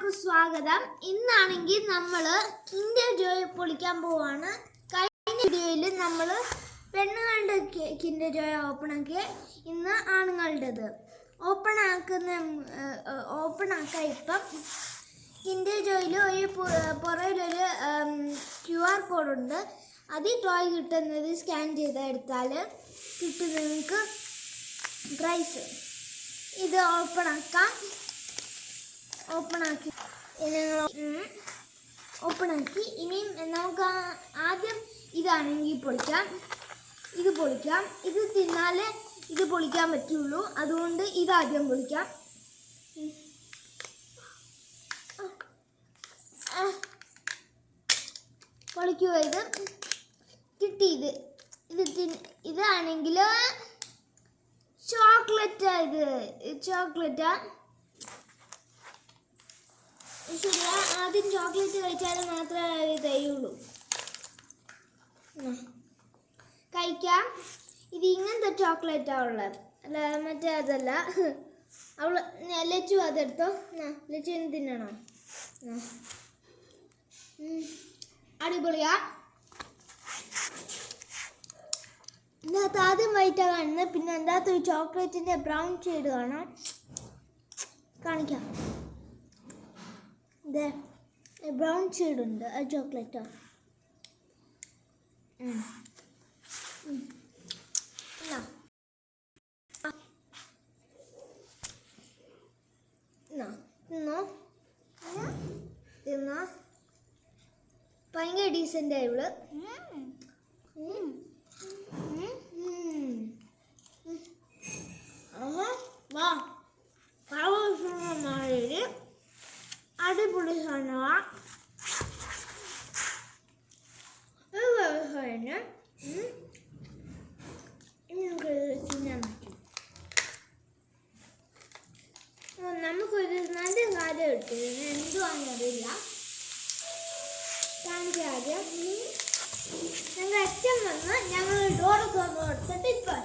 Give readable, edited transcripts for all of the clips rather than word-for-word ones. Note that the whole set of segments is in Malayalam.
എല്ലാവർക്കും സ്വാഗതം. ഇന്നാണെങ്കിൽ നമ്മൾ കിൻഡർ ജോയ് പൊളിക്കാൻ പോവാണ്. കഴിഞ്ഞ വീഡിയോയിൽ നമ്മൾ പെണ്ണുങ്ങളുടെ കിൻഡർ ജോയ് ഓപ്പൺ ആക്കി, ഇന്ന് ആണുങ്ങളുടേത് ഓപ്പൺ ആക്കാൻ ഇപ്പം കിൻഡർ ജോയിൽ ഒരു പുറകിലൊരു QR കോഡുണ്ട്. അത് ടോയ് കിട്ടുന്നത് സ്കാൻ ചെയ്തെടുത്താൽ കിട്ടും നിങ്ങൾക്ക് പ്രൈസ്. ഇത് ഓപ്പൺ ആക്കി ഇനിയും നമുക്ക് ആദ്യം ഇതാണെങ്കിൽ ഇത് പൊളിക്കാം. ഇത് തിന്നാലേ ഇത് പൊളിക്കാൻ പറ്റുള്ളൂ, അതുകൊണ്ട് ഇതാദ്യം പൊളിക്കാം. പൊളിക്കുക. ഇത് കിട്ടി. ഇതാണെങ്കിൽ ചോക്ലേറ്റാ. ചോക്ലേറ്റാ ശരിയാ. ആദ്യം ചോക്ലേറ്റ് കഴിച്ചാൽ മാത്രമേ തരുള്ളൂ. കഴിക്കാം. ഇത് ഇങ്ങനത്തെ ചോക്ലേറ്റാണ് ഉള്ളത്, അല്ല മറ്റേ അതല്ല. ലച്ചു അതെടുത്തോ. ലച്ചുവിന് തിന്നണോ? അടിപൊളിയാ. ഇതിനകത്ത് ആദ്യം വൈറ്റാണ് കാണുന്നത്, പിന്നെ എൻ്റെ അകത്ത് ഒരു ചോക്ലേറ്റിൻ്റെ ബ്രൗൺ ഷെയ്ഡ് കാണാം. കാണിക്കാം. ഇതേ ബ്രൗൺ ഷെയ്ഡ് ഉണ്ട്, ആ ചോക്ലേറ്റാ. തിന്നോ. ഭയങ്കര ഡീസൻ്റ് ആയി ഇവള്. വാ അടിപൊളി സാധനമാണ്. നമുക്ക് തിന്നാൻ പറ്റും. നമുക്കൊരു നല്ല കാര്യം കിട്ടിയത് എന്തുവാണെന്നറിയില്ല. ആദ്യം ഞങ്ങൾ അച്ഛൻ വന്ന് ഞങ്ങൾ ഡോറൊക്കെ വന്ന് കൊടുത്തിട്ട് ഇപ്പം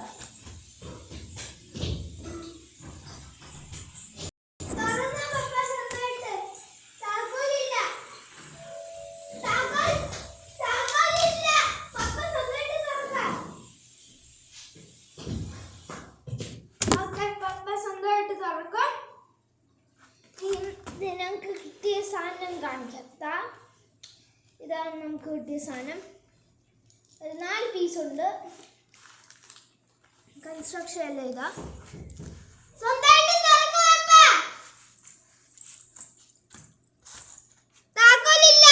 ഞങ്ങൾക്ക് കിട്ടിയ സാധനം കാണിക്കാം. ഇതാണ് നമുക്ക് കിട്ടിയ സാധനം. ഒരു 4 പീസുണ്ട്. കൺസ്ട്രക്ഷൻ അല്ലേ ഇതാ. താക്കോലില്ല.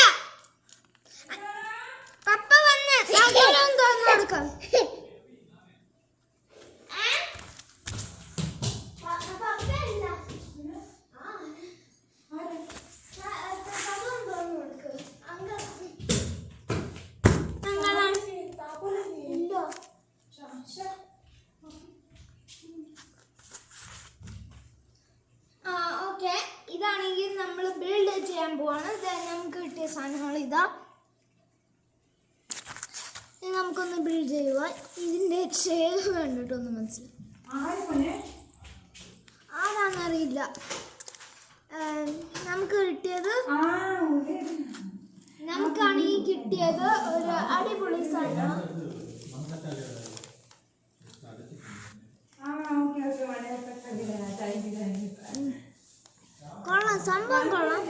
പപ്പ വന്ന് താക്കോലൊന്നും തുറന്നു കൊടുക്കാം. ഇതാണെങ്കിൽ നമ്മൾ ബിൽഡ് ചെയ്യാൻ പോവാണ്. നമുക്ക് കിട്ടിയ സാധനങ്ങൾ ഇതാ. നമുക്കൊന്ന് ബിൽഡ് ചെയ്യുക. ഇതിൻ്റെ ഷേപ്പ് കണ്ടിട്ടൊന്ന് മനസ്സിലായി ആരാന്നറിയില്ല. നമുക്കാണെങ്കിൽ കിട്ടിയത് ഒരു അടിപൊളി സാധനം. കൊള്ളാം, സംഭവം കൊള്ളാം.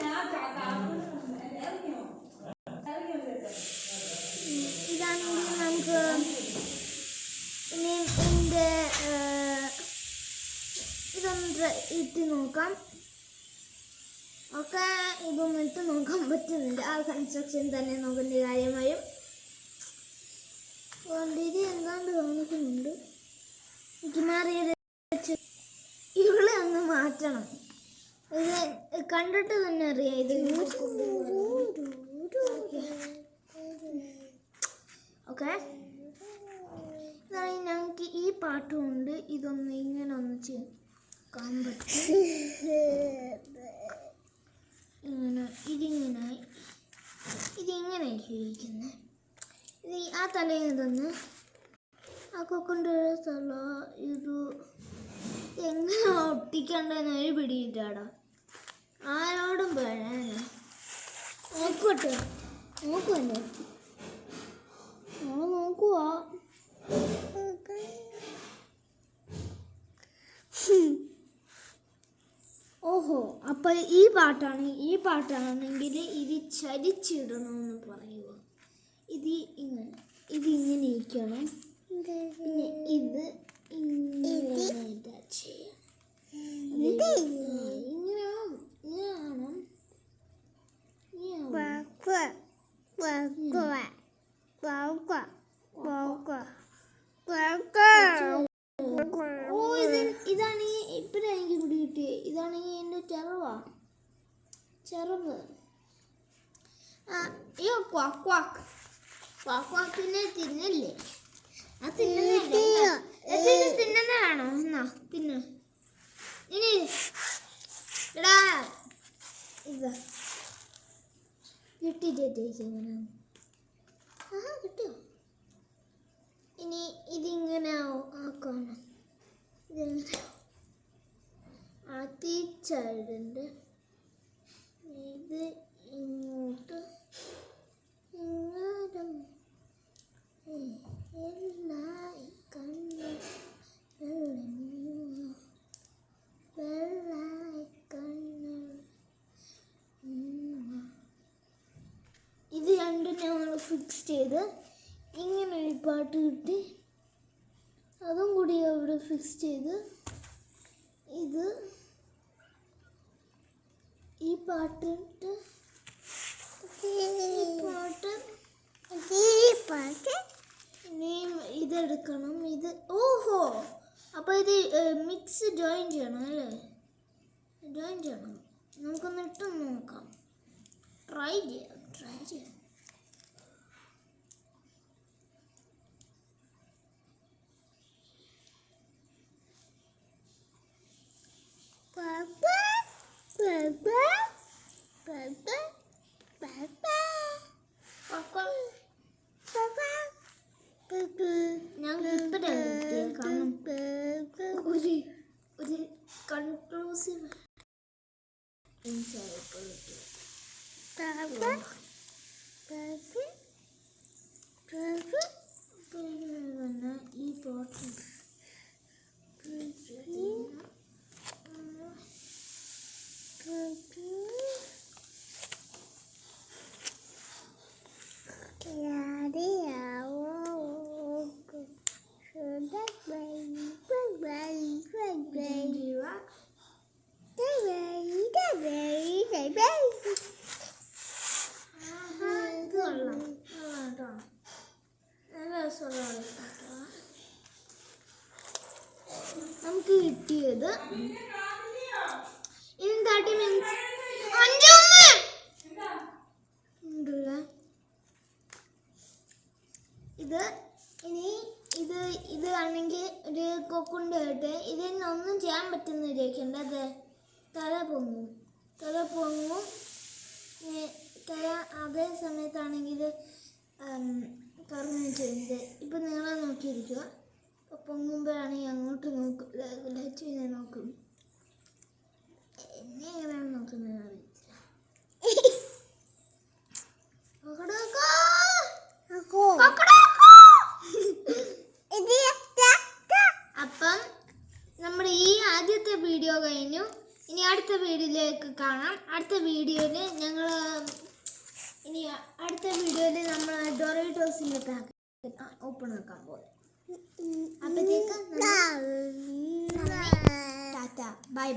ഇതാണെങ്കിൽ നമുക്ക് ഇനി ഇതൊന്ന് ഇട്ട് നോക്കാം. ഒക്കെ ഇതൊന്നും ഇട്ട് നോക്കാൻ പറ്റുന്നില്ല. ആ കൺസ്ട്രക്ഷൻ തന്നെ നോക്കേണ്ട കാര്യമായും ഓൾറെഡി എന്താണ്ട് കാണിക്കുന്നുണ്ട്. എനിക്ക് മാറിയത് ഇവിടെ ഒന്ന് മാറ്റണം. ഇത് കണ്ടിട്ട് തന്നെ അറിയാം. ഇത് ഓക്കെ. ഇതാണെങ്കിൽ ഞങ്ങൾക്ക് ഈ പാട്ടുമുണ്ട്. ഇതൊന്ന് ഇങ്ങനെ ഒന്ന് ചെയ്യാൻ പറ്റും. ഇതിങ്ങനെ ഉപയോഗിക്കുന്നത്. ഇത് ആ തലയിൽ ഇതൊന്ന് ആ കൊക്കൊണ്ട സ്ഥലം. ഇത് എങ്ങനെ ഒട്ടിക്കണ്ടെന്ന് ഒരു പിടിയിട്ടാടാ. ആരോടും പറയാൻ നോക്കട്ടെ, നോക്കുവല്ലേ, നോക്കുവാ. ഓഹോ, അപ്പൊ ഈ പാട്ടാണെങ്കിൽ ഇത് ചരിച്ചിടണമെന്ന് പറയുക. ഇതിങ്ങനെ ഇരിക്കണം. പിന്നെ ഇത് ഇങ്ങനെ ചെയ്യാം. ഇതാണ് ഇപ്പഴാ എനിക്ക് പിടി കിട്ടിയത്. ഇതാണെങ്കിൽ എൻ്റെ ചെറുവ്. അയ്യോ, ക്വാക്കിനെ തിന്നല്ലേ? ആ തിന്നണോ? എന്നാ തിന്ന. ഇനി എടാ ഇതാ കിട്ടിയിട്ടേങ്ങനെ. കിട്ടിയോ? ഇനി ഇതിങ്ങനെ ആക്കണം. ഇതിങ്ങനെ ആത്തിച്ചണ്ട് ഇത് ഇങ്ങോട്ട് ഇത് രണ്ടും ഞങ്ങൾ ഫിക്സ് ചെയ്ത് ഇങ്ങനെ ഒരു പാട്ട് കിട്ടി. അതും കൂടി അവിടെ ഫിക്സ് ചെയ്ത് ഇത് ഈ പാട്ടിട്ട് ഇനിയും ഇതെടുക്കണം. ഇത് ഓഹോ, അപ്പോൾ ഇത് മിക്സ് ജോയിൻ ചെയ്യണം അല്ലേ? ജോയിൻ ചെയ്യണം. നമുക്കൊന്ന് ഇട്ടൊന്ന് നോക്കാം. ട്രൈ ചെയ്യാം. ഒരു കൺക്ലൂസീവ് ഈ ബോട്ടിൽ നമുക്ക് കിട്ടിയത് ഇനി 30 മിനിറ്റ്സ് ഇത് ആണെങ്കിൽ ഒരു കൊക്കുണ്ട് കേട്ടെ. ഇതിനൊന്നും ചെയ്യാൻ പറ്റുന്ന ഇരിക്കണ്ട. അത് തല പൊങ്ങും. തല അതേ സമയത്താണെങ്കിൽ പറഞ്ഞു ചെയ്യുന്നത്. ഇപ്പം നിങ്ങളെ നോക്കിയിരിക്കുക. പൊങ്ങുമ്പോഴാണെങ്കിൽ അങ്ങോട്ട് നോക്കും, ലച്ചുവിനെ നോക്കും. എന്നെ എങ്ങനെയാണ് നോക്കുന്നത് അറിയില്ല. അപ്പം നമ്മുടെ ഈ ആദ്യത്തെ വീഡിയോ കഴിഞ്ഞു. ഇനി അടുത്ത വീഡിയോയിലേക്ക് കാണാം. അടുത്ത വീഡിയോയിൽ നമ്മൾ ഡൊറേറ്റോസിൻ്റെ പാക്കറ്റ് ഓപ്പൺ ആക്കാൻ പോകും. അപ്പോഴത്തേക്ക് ടാറ്റ, ബൈ.